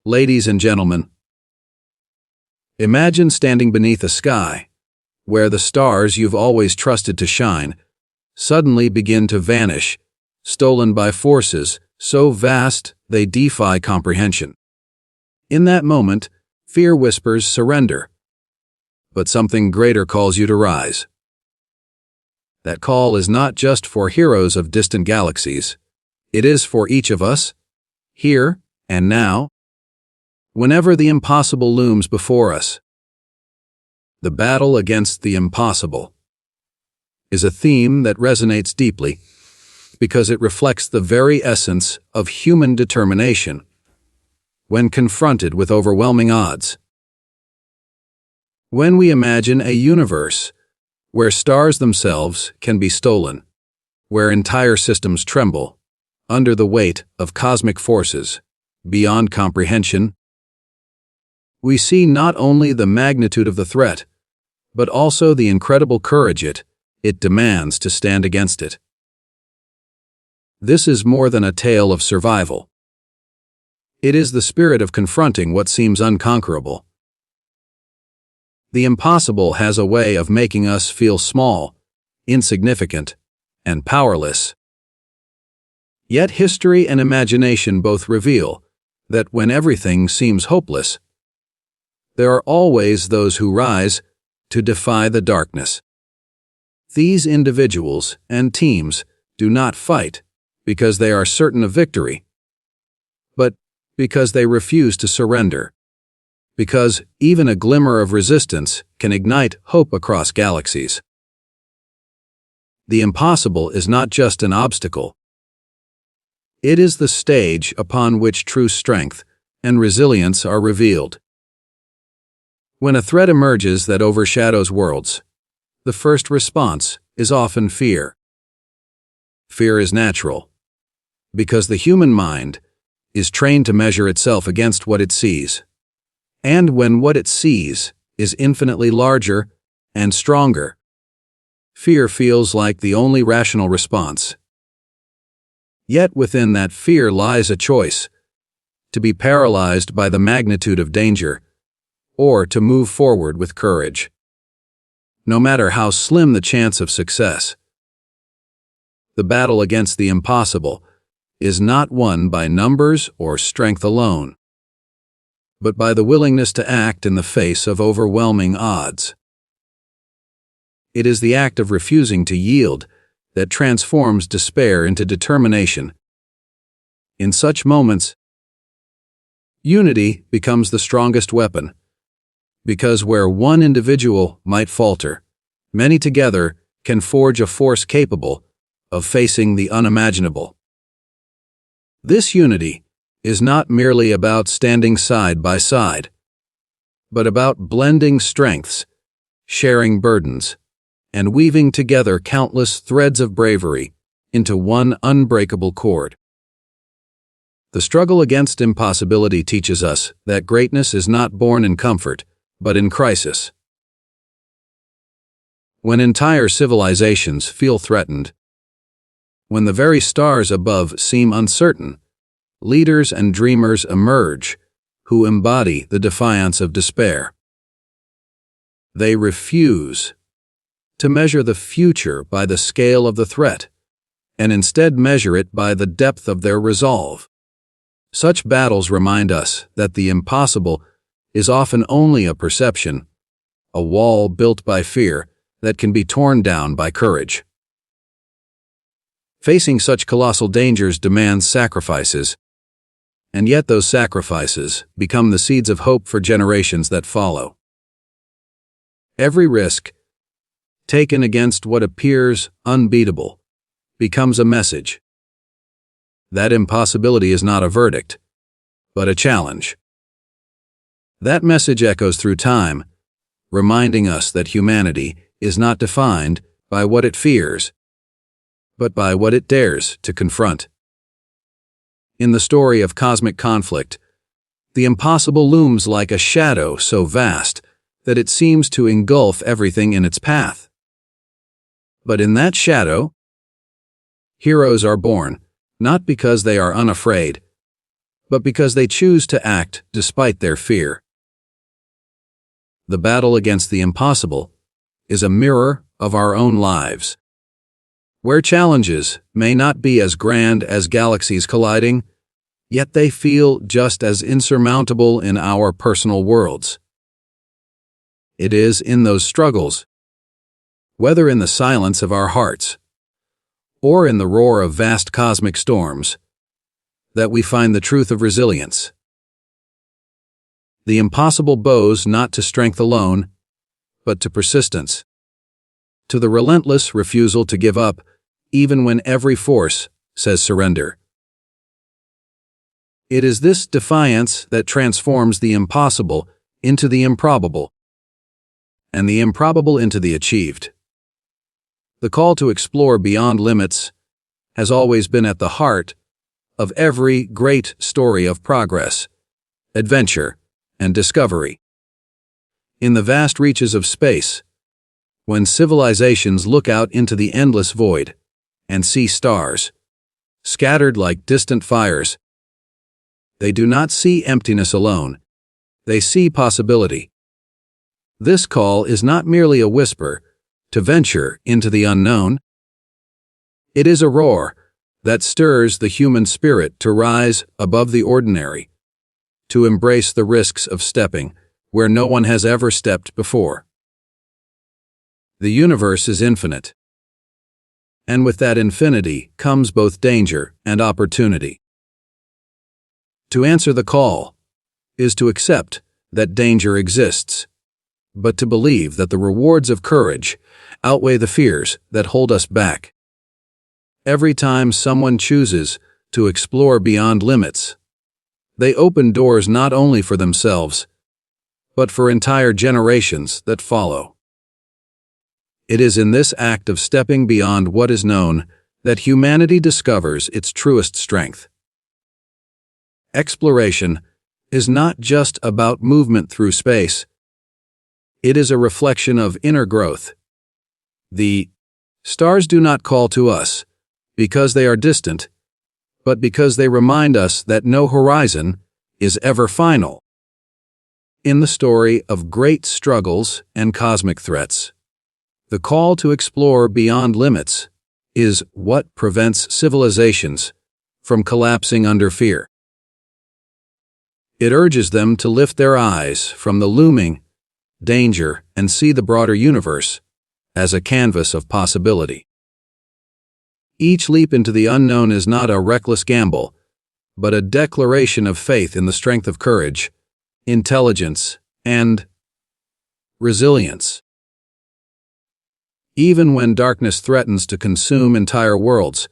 Ladies and gentlemen, imagine standing beneath a sky where the stars you've always trusted to shine suddenly begin to vanish, stolen by forces so vast they defy comprehension. In that moment, fear whispers surrender, but something greater calls you to rise. That call is not just for heroes of distant galaxies. It is for each of us, here and now, whenever the impossible looms before us. The battle against the impossible is a theme that resonates deeply because it reflects the very essence of human determination when confronted with overwhelming odds. When we imagine a universe where stars themselves can be stolen, where entire systems tremble under the weight of cosmic forces beyond comprehension, we see not only the magnitude of the threat, but also the incredible courage it demands to stand against it. This is more than a tale of survival. It is the spirit of confronting what seems unconquerable. The impossible has a way of making us feel small, insignificant, and powerless. Yet history and imagination both reveal that when everything seems hopeless, there are always those who rise to defy the darkness. These individuals and teams do not fight because they are certain of victory, but because they refuse to surrender, because even a glimmer of resistance can ignite hope across galaxies. The impossible is not just an obstacle. It is the stage upon which true strength and resilience are revealed. When a threat emerges that overshadows worlds, the first response is often fear. Fear is natural, because the human mind is trained to measure itself against what it sees. And when what it sees is infinitely larger and stronger, fear feels like the only rational response. Yet within that fear lies a choice: to be paralyzed by the magnitude of danger, or to move forward with courage, no matter how slim the chance of success. The battle against the impossible is not won by numbers or strength alone, but by the willingness to act in the face of overwhelming odds. It is the act of refusing to yield that transforms despair into determination. In such moments, unity becomes the strongest weapon, because where one individual might falter, many together can forge a force capable of facing the unimaginable. This unity is not merely about standing side by side, but about blending strengths, sharing burdens, and weaving together countless threads of bravery into one unbreakable cord. The struggle against impossibility teaches us that greatness is not born in comfort, but in crisis. When entire civilizations feel threatened, when the very stars above seem uncertain, leaders and dreamers emerge who embody the defiance of despair. They refuse to measure the future by the scale of the threat, and instead measure it by the depth of their resolve. Such battles remind us that the impossible is often only a perception, a wall built by fear that can be torn down by courage. Facing such colossal dangers demands sacrifices, and yet those sacrifices become the seeds of hope for generations that follow. Every risk taken against what appears unbeatable becomes a message. That impossibility is not a verdict, but a challenge. That message echoes through time, reminding us that humanity is not defined by what it fears, but by what it dares to confront. In the story of cosmic conflict, the impossible looms like a shadow so vast that it seems to engulf everything in its path. But in that shadow, heroes are born, not because they are unafraid, but because they choose to act despite their fear. The battle against the impossible is a mirror of our own lives. Where challenges may not be as grand as galaxies colliding, yet they feel just as insurmountable in our personal worlds. It is in those struggles, whether in the silence of our hearts or in the roar of vast cosmic storms, that we find the truth of resilience. The impossible bows not to strength alone, but to persistence, to the relentless refusal to give up, even when every force says surrender. It is this defiance that transforms the impossible into the improbable, and the improbable into the achieved. The call to explore beyond limits has always been at the heart of every great story of progress, adventure, and discovery. In the vast reaches of space, when civilizations look out into the endless void and see stars, scattered like distant fires, they do not see emptiness alone, they see possibility. This call is not merely a whisper to venture into the unknown. It is a roar that stirs the human spirit to rise above the ordinary, to embrace the risks of stepping where no one has ever stepped before. The universe is infinite, and with that infinity comes both danger and opportunity. To answer the call is to accept that danger exists, but to believe that the rewards of courage outweigh the fears that hold us back. Every time someone chooses to explore beyond limits, they open doors not only for themselves, but for entire generations that follow. It is in this act of stepping beyond what is known that humanity discovers its truest strength. Exploration is not just about movement through space. It is a reflection of inner growth. The stars do not call to us because they are distant, but because they remind us that no horizon is ever final. In the story of great struggles and cosmic threats, the call to explore beyond limits is what prevents civilizations from collapsing under fear. It urges them to lift their eyes from the looming danger and see the broader universe as a canvas of possibility. Each leap into the unknown is not a reckless gamble, but a declaration of faith in the strength of courage, intelligence, and resilience. Even when darkness threatens to consume entire worlds,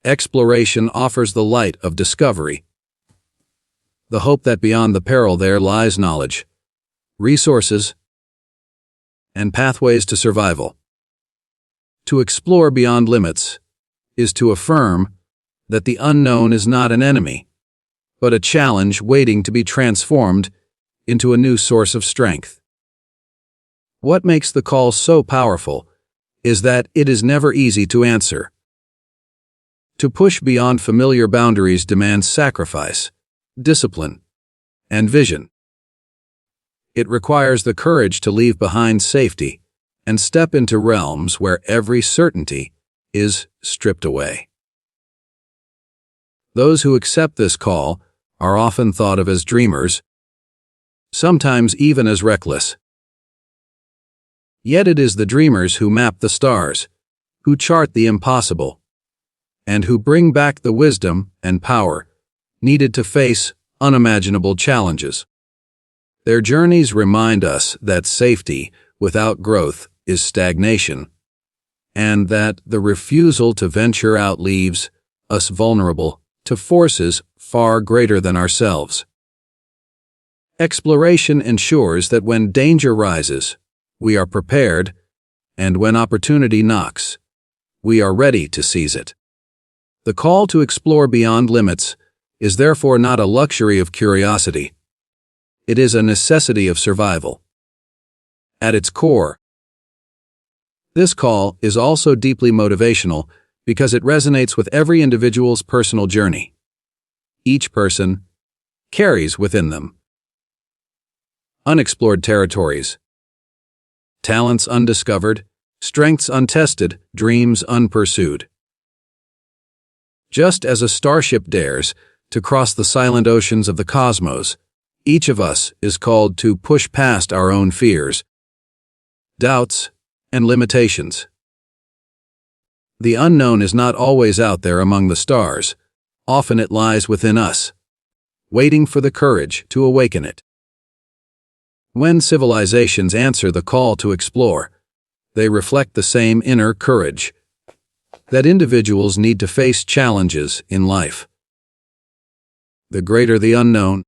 exploration offers the light of discovery, the hope that beyond the peril there lies knowledge, resources, and pathways to survival. To explore beyond limits is to affirm that the unknown is not an enemy, but a challenge waiting to be transformed into a new source of strength. What makes the call so powerful is that it is never easy to answer. To push beyond familiar boundaries demands sacrifice, discipline, and vision. It requires the courage to leave behind safety and step into realms where every certainty is stripped away. Those who accept this call are often thought of as dreamers, sometimes even as reckless. Yet it is the dreamers who map the stars, who chart the impossible, and who bring back the wisdom and power needed to face unimaginable challenges. Their journeys remind us that safety without growth is stagnation, and that the refusal to venture out leaves us vulnerable to forces far greater than ourselves. Exploration ensures that when danger rises, we are prepared, and when opportunity knocks, we are ready to seize it. The call to explore beyond limits is therefore not a luxury of curiosity. It is a necessity of survival. At its core, this call is also deeply motivational because it resonates with every individual's personal journey. Each person carries within them. Unexplored territories. Talents undiscovered, strengths untested, dreams unpursued. Just as a starship dares to cross the silent oceans of the cosmos, each of us is called to push past our own fears, doubts, and limitations. The unknown is not always out there among the stars. Often it lies within us, waiting for the courage to awaken it. When civilizations answer the call to explore, they reflect the same inner courage that individuals need to face challenges in life. The greater the unknown,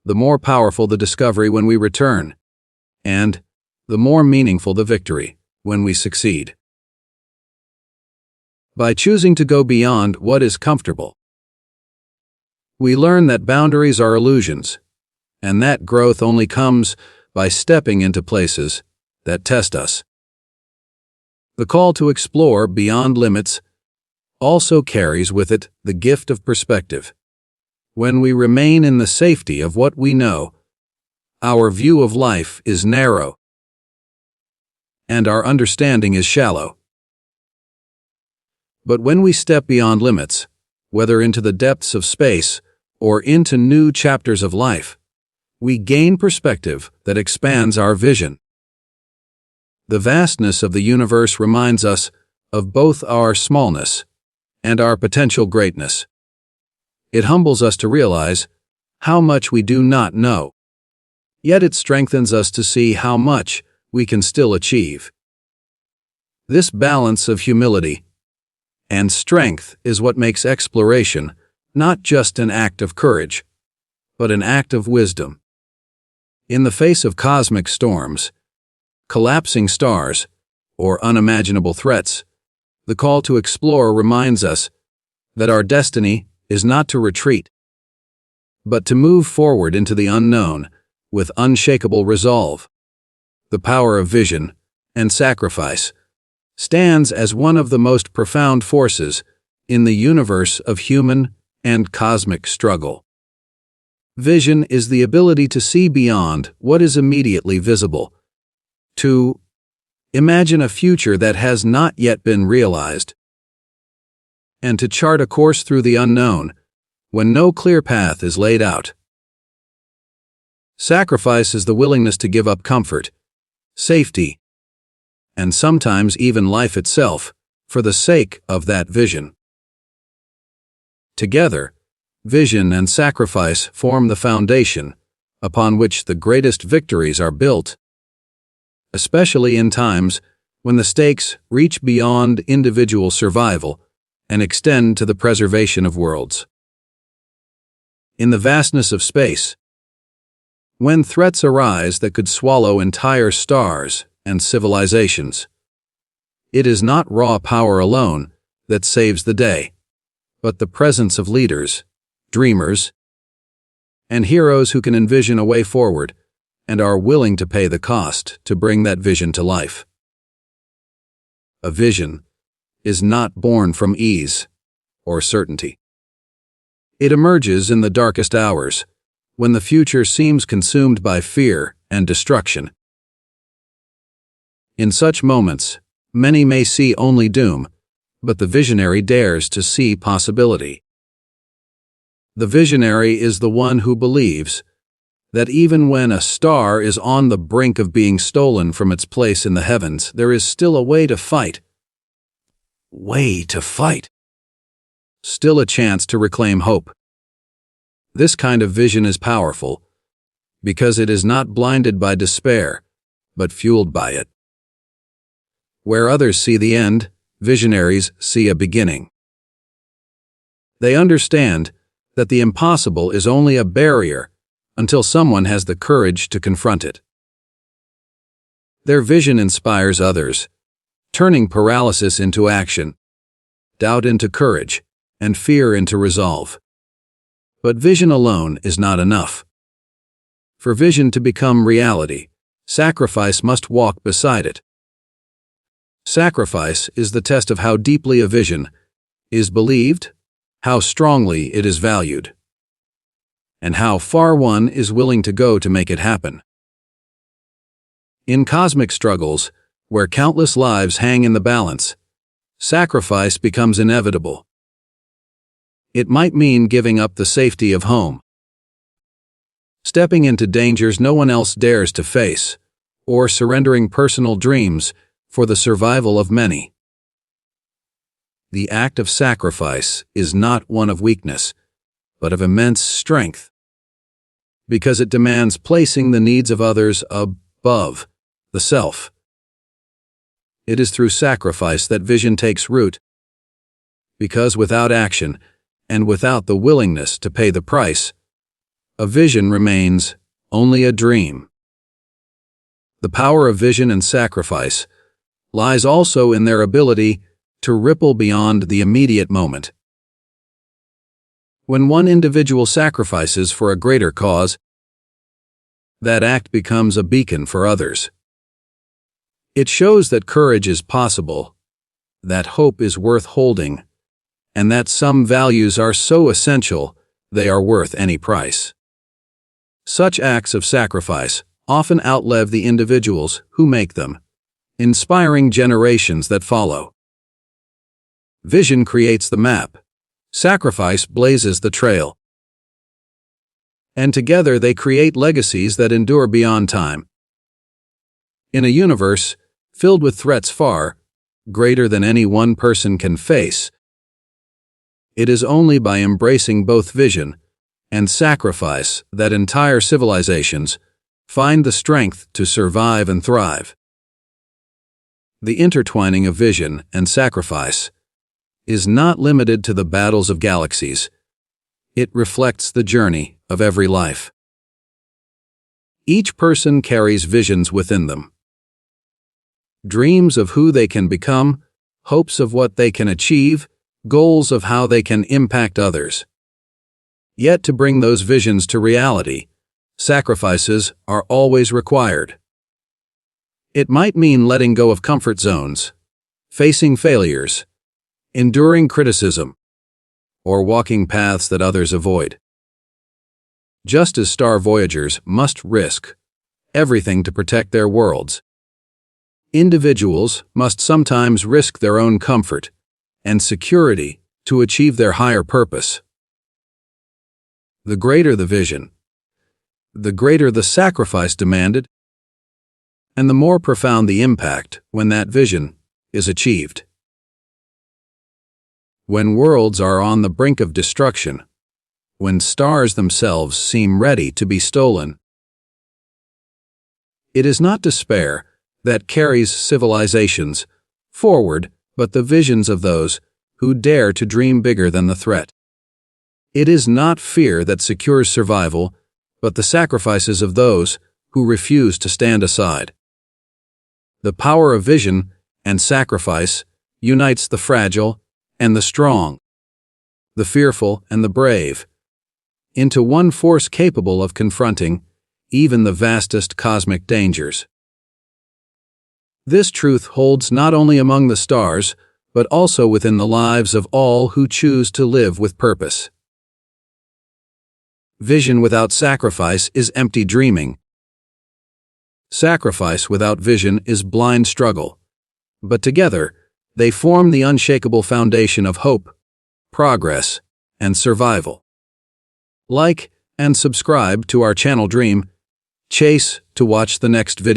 the more powerful the discovery when we return, and the more meaningful the victory when we succeed. By choosing to go beyond what is comfortable, we learn that boundaries are illusions, and that growth only comes by stepping into places that test us. The call to explore beyond limits also carries with it the gift of perspective. When we remain in the safety of what we know, our view of life is narrow, and our understanding is shallow. But when we step beyond limits, whether into the depths of space or into new chapters of life, we gain perspective that expands our vision. The vastness of the universe reminds us of both our smallness and our potential greatness. It humbles us to realize how much we do not know, yet it strengthens us to see how much we can still achieve. This balance of humility and strength is what makes exploration not just an act of courage, but an act of wisdom. In the face of cosmic storms, collapsing stars, or unimaginable threats, the call to explore reminds us that our destiny is not to retreat, but to move forward into the unknown with unshakable resolve. The power of vision and sacrifice stands as one of the most profound forces in the universe of human and cosmic struggle. Vision is the ability to see beyond what is immediately visible, to imagine a future that has not yet been realized, and to chart a course through the unknown when no clear path is laid out. Sacrifice is the willingness to give up comfort, safety, and sometimes even life itself for the sake of that vision. Together, vision and sacrifice form the foundation upon which the greatest victories are built, especially in times when the stakes reach beyond individual survival and extend to the preservation of worlds. In the vastness of space, when threats arise that could swallow entire stars and civilizations, it is not raw power alone that saves the day, but the presence of leaders, dreamers, and heroes who can envision a way forward and are willing to pay the cost to bring that vision to life. A vision is not born from ease or certainty. It emerges in the darkest hours, when the future seems consumed by fear and destruction. In such moments, many may see only doom, but the visionary dares to see possibility. The visionary is the one who believes that even when a star is on the brink of being stolen from its place in the heavens, there is still a way to fight. Still a chance to reclaim hope. This kind of vision is powerful because it is not blinded by despair, but fueled by it. Where others see the end, visionaries see a beginning. They understand that the impossible is only a barrier until someone has the courage to confront it. Their vision inspires others, turning paralysis into action, doubt into courage, and fear into resolve. But vision alone is not enough. For vision to become reality, sacrifice must walk beside it. Sacrifice is the test of how deeply a vision is believed, how strongly it is valued. and how far one is willing to go to make it happen. In cosmic struggles, where countless lives hang in the balance, sacrifice becomes inevitable. It might mean giving up the safety of home, stepping into dangers no one else dares to face, or surrendering personal dreams for the survival of many. The act of sacrifice is not one of weakness, but of immense strength, because it demands placing the needs of others above the self. It is through sacrifice that vision takes root, because without action, and without the willingness to pay the price, a vision remains only a dream. The power of vision and sacrifice lies also in their ability to ripple beyond the immediate moment. When one individual sacrifices for a greater cause, that act becomes a beacon for others. It shows that courage is possible, that hope is worth holding, and that some values are so essential they are worth any price. Such acts of sacrifice often outlive the individuals who make them, inspiring generations that follow. Vision creates the map, sacrifice blazes the trail, and together they create legacies that endure beyond time. In a universe filled with threats far greater than any one person can face, it is only by embracing both vision and sacrifice that entire civilizations find the strength to survive and thrive. The intertwining of vision and sacrifice is not limited to the battles of galaxies. It reflects the journey of every life. Each person carries visions within them, dreams of who they can become, hopes of what they can achieve, goals of how they can impact others. Yet to bring those visions to reality, sacrifices are always required. It might mean letting go of comfort zones, facing failures, enduring criticism, or walking paths that others avoid. Just as star voyagers must risk everything to protect their worlds, individuals must sometimes risk their own comfort and security to achieve their higher purpose. The greater the vision, the greater the sacrifice demanded, and the more profound the impact when that vision is achieved. When worlds are on the brink of destruction, when stars themselves seem ready to be stolen, it is not despair that carries civilizations forward, but the visions of those who dare to dream bigger than the threat. It is not fear that secures survival, but the sacrifices of those who refuse to stand aside. The power of vision and sacrifice unites the fragile and the strong, the fearful and the brave, into one force capable of confronting even the vastest cosmic dangers. This truth holds not only among the stars, but also within the lives of all who choose to live with purpose. Vision without sacrifice is empty dreaming. Sacrifice without vision is blind struggle. But together, they form the unshakable foundation of hope, progress, and survival. Like and subscribe to our channel Dream Chase to watch the next video.